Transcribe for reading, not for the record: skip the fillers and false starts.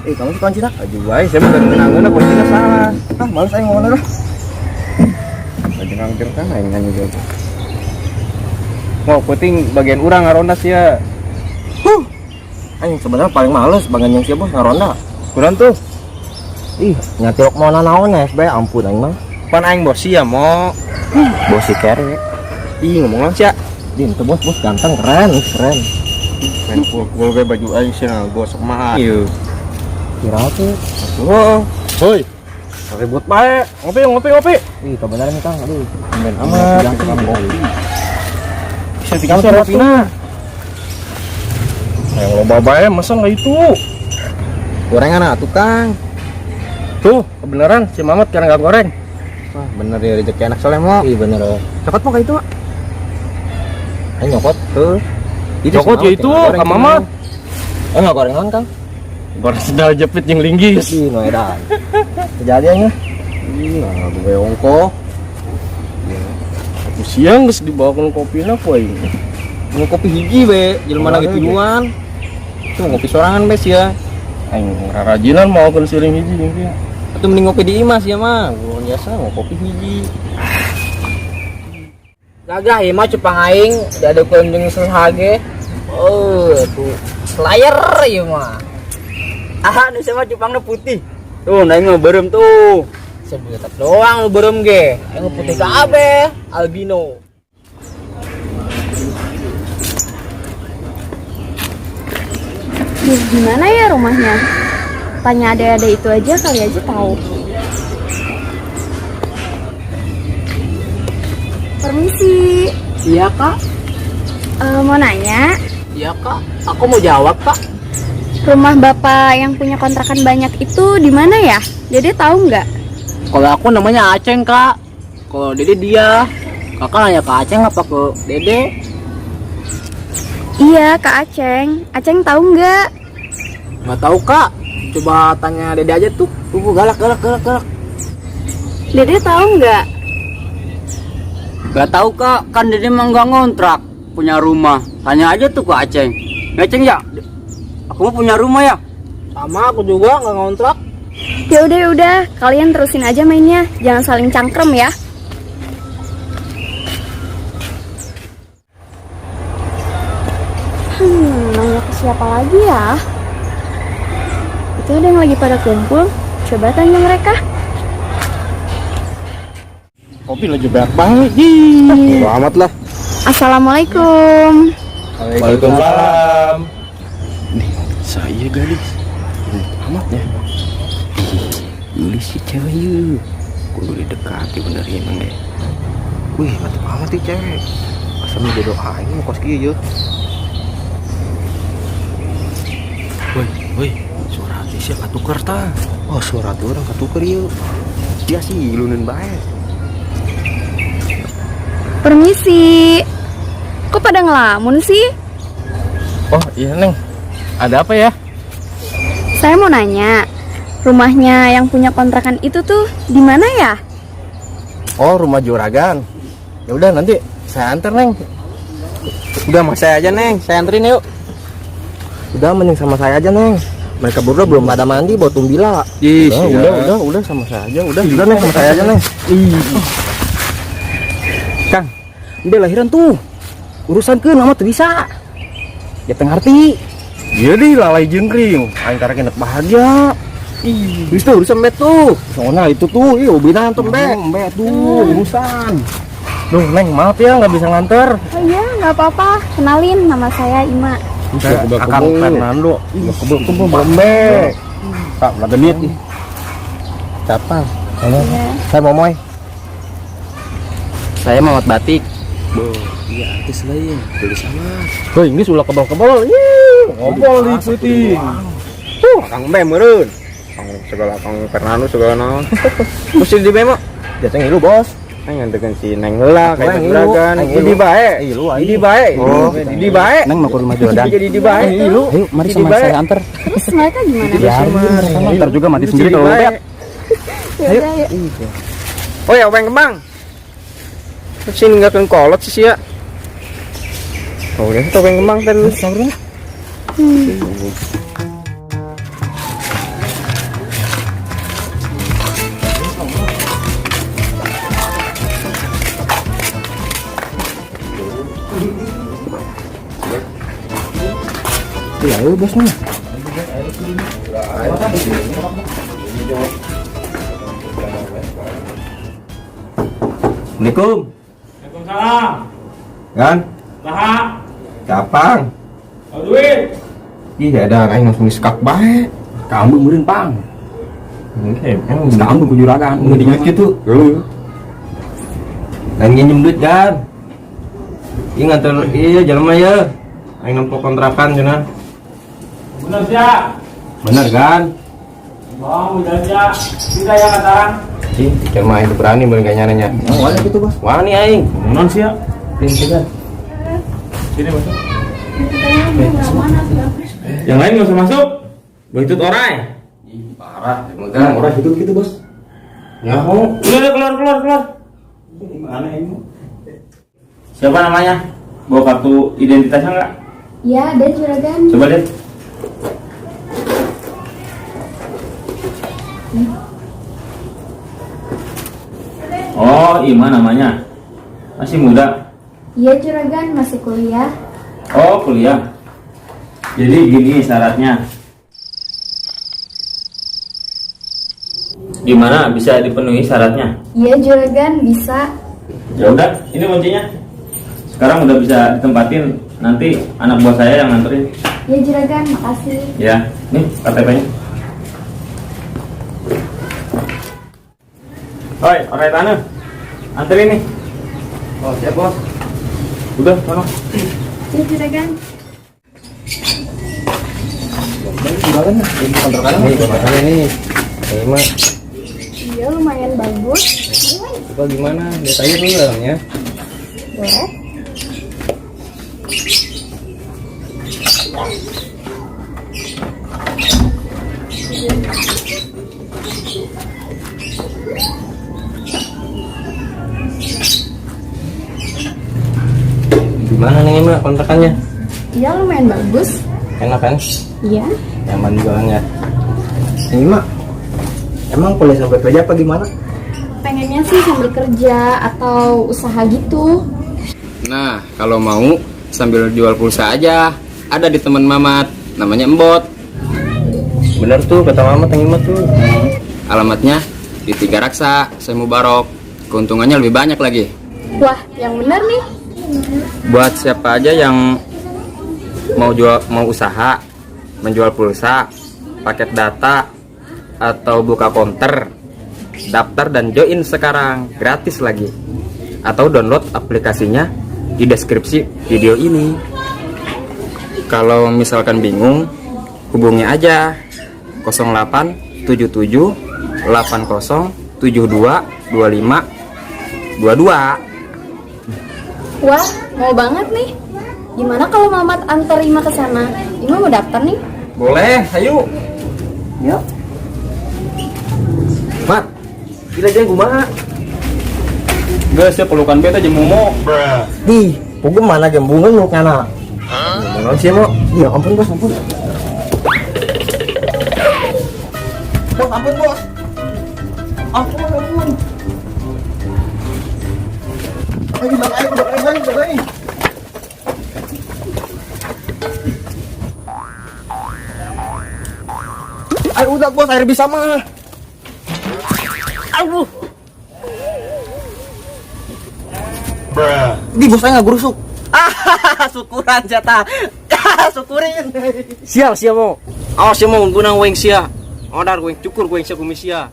Kamu sih kunci tak? Aduh, baik, saya bukan menanggung, kuncinya salah. Malas saya ngomong dah. Lagi ngangkir kan, aing nyanyi juga. Mau penting bagian urang ngaronda sih ya. Aing sebenarnya paling males bagian yang siapa ngaronda. Kurang tuh. Nyatilok mau nanaon ya, SB ampun aing mah. Pan aing bos ya mau. Bos si kere. Ngomong langsung ya. Din, tuh bos ganteng keren. Main pukul gue baju aing sih gosok mah. Iya. Kira tuh. Oh, hoi. Ribut bae. Ngopi. Kebenaran nih Kang. Aduh, main amat. Ngopi. Bisa tinggal kopinya. Yang loba bae masa enggak itu? Gorengan atuh Kang. Tuh, kebenaran si Mamat karena enggak goreng. Wah, bener ya rezeki anak soleh mah. Iya bener. Cokot mah kayak itu, Mak. Ayo nyokot tuh. Nyokot ya itu ka Mamat. Enggak gorengan Kang. Goreng sedal jepit yang linggis. No edan. Kejadiannya. Nah, gue ongko. Aku siang geus dibawakeun kopina poe. Mau kopi hiji we, jelema lagi tiluan. Itu ngopi sorangan bes ya. Aing rarajinan mau ke siring hiji mungkin. Atau mending ngopi di Imas ya mah. Gua biasa mau kopi hiji. Gagah ieu mah cupang aing diadukeun jeung sehage. Oh, tuh slayer ieu mah. Nu sama cupangna putih. Tuh, aing mah beureum tuh. Sebutak doang lu beureum ge. Aing putih kabeh, albino. Di mana ya rumahnya? Tanya ada itu aja kali aja tahu. Permisi. Iya, Kak. Mau nanya, Iya, Kak. Aku mau jawab, Kak. rumah bapak yang punya kontrakan banyak itu di mana ya? Dede tahu nggak? Kalau aku namanya Aceng, Kak. Kalau Dede dia. Kakak nanya ke Aceng apa ke Dede? Iya, Kak Aceng. Aceng tahu nggak? Nggak tahu, Kak. Coba tanya Dede aja tuh. Galak. Dede tahu nggak? Nggak tahu, Kak. Kan Dede emang nggak ngontrak, punya rumah. Tanya aja tuh ke Aceng. Aceng ya? Aku mau punya rumah ya? Sama, aku juga nggak ngontrak. Ya udah. Kalian terusin aja mainnya. Jangan saling cangkrem ya. Nanya ke siapa lagi ya? Itu ada yang lagi pada kumpul. Coba tanya mereka. Kopi lagi banyak banget. Selamat lah. Assalamualaikum. Waalaikumsalam. Nih, saya gadis. Amat ya. Ini si cewek yuk. Kudu didekati bener ya emang deh. Wih, mantep amat nih cewek. Asalnya dia doain mau kos kieu yuk. Woi, suara hati siapa tukar ta? Oh, suara tuh orang ketukar yuk. Dia sih lunen bae. Permisi. Kok pada ngelamun sih? Oh, iya Neng. Ada apa ya? Saya mau nanya, rumahnya yang punya kontrakan itu tuh di mana ya? Oh, rumah Juragan. Ya udah nanti saya antar Neng. Udah sama saya aja Neng, saya anterin yuk. Udah mending sama saya aja Neng. Mereka berdua belum pada mandi buat tumbila. Udah sama saya aja. Udah Neng sama saya aja Neng. Kang, dia lahiran tuh. Urusan ke nama tuh bisa. Ya pengerti. Jadi lalai jengkring. Aing karek enak bahagia. Bisa urusan bet tuh. Soalnya itu tuh, ubina tuh bet tuh urusan. Duh Neng, maaf ya nggak bisa nganter. Oh iya, nggak apa-apa. Kenalin, nama saya Ima. Akang Fernando. Kebel bombe. Tak ada duit. Siapa? Saya Momoy. Saya Mamat Batik. Iya, artis lain. Tulis sama. Hei, ini sulah kebal-kebal. Ngompol diikutin. Kang Mem meureun. Kang Fernando segala naon. Mesti di memo. Jateng ilu, Bos. Aing ngantekeun si Neng heula kayak Juragan. Di bae. Di bae. Oh, di bae. Neng mau ke rumah Juragan. Jadi di bae. Ayo, mari sama saya antar. Terus mereka gimana? Ya, antar juga mati sendiri kalau lihat. Ayo. Oh ya, Weng Kembang. Sini ninggalkeun kolot sih ya. Oh, udah tuh Weng Kembang teh. Ayo bos nih. Assalamualaikum. Waalaikumsalam. Kan? Nah, Capang. duit. Ih, ada aing langsung disekak bae. Kamu murin pang. Emang Kamu ke juragan. mau duit gitu. Dan nginjem duit kan. Iya nganter, iya jalan ya. Aing nempo kontrakan cenah. Bener ya. Bener kan? Bang, udah ya. Kita yang kataran. Ih, pikir mah itu berani beli nanya. Oh, wala gitu, Bos. Wani aing. Non sih ya. Pintu kan. Sini masuk. Yang lain nggak usah masuk. Begitu orai. Parah, megang. Orang hidup gitu, Bos. Ya mau. Udah keluar. Gimana ini? Siapa namanya? Bawa kartu identitasnya nggak? Ya, ada juragan. Coba lihat. Oh, Ima namanya. Masih muda. Iya, juragan, masih kuliah. Oh, kuliah. Jadi gini syaratnya. Gimana bisa dipenuhi syaratnya? Iya, juragan, bisa. Ya udah, ini kuncinya. Sekarang udah bisa ditempatin. Nanti anak buah saya yang nganterin. Iya, juragan, makasih. Ya, nih KTP-nya. Oi, orang tanah. Anterin nih. Oh, siap bos. Udah, mana? Iya, juragan. Kontrakan nih, kontrakan nih. Ini mah, Iya, lumayan bagus. coba gimana? Lihat aja dulu dalamnya. Boleh. Gimana nih Ima kontrakannya? Iya, lumayan bagus. Enak kan? Iya. Nyaman jualannya. Ini Ima, emang kuliah sampai kerja apa gimana? Pengennya sih sambil kerja atau usaha gitu. Nah, kalau mau sambil jual pulsa aja. Ada di teman Mamat, namanya Embot. Bener tuh kata mama Teng Ima tuh. Alamatnya di Tiga Raksa, saya Mubarok. Keuntungannya lebih banyak lagi. Wah, yang bener nih. Buat siapa aja yang mau usaha, menjual pulsa, paket data, atau buka konter, daftar dan join sekarang, gratis lagi. Atau download aplikasinya di deskripsi video ini. Kalau misalkan bingung, hubungi aja 0877 80 72 25 22. Wah, mau banget nih. Gimana kalau Mamat antar Ima ke sana? Ima mau daftar nih. Boleh, ayo. Yuk. Mat, gila aja kumaha. Guys, ya pelukan beta aja momo. Di, pokoknya mana gembungan lu kana. Mana sih mau? Ya ampun bos, ampun. Bos, ampun bos. Ampun. Ayo balik. Ayo udah bos, air bisa mah. Aduh. Di bos saya nggak gerusuk. Syukuran jatah. Syukurin. Sial mau. Awas ya mau gunang weng sia. Odar weng cukur weng sia kumisia.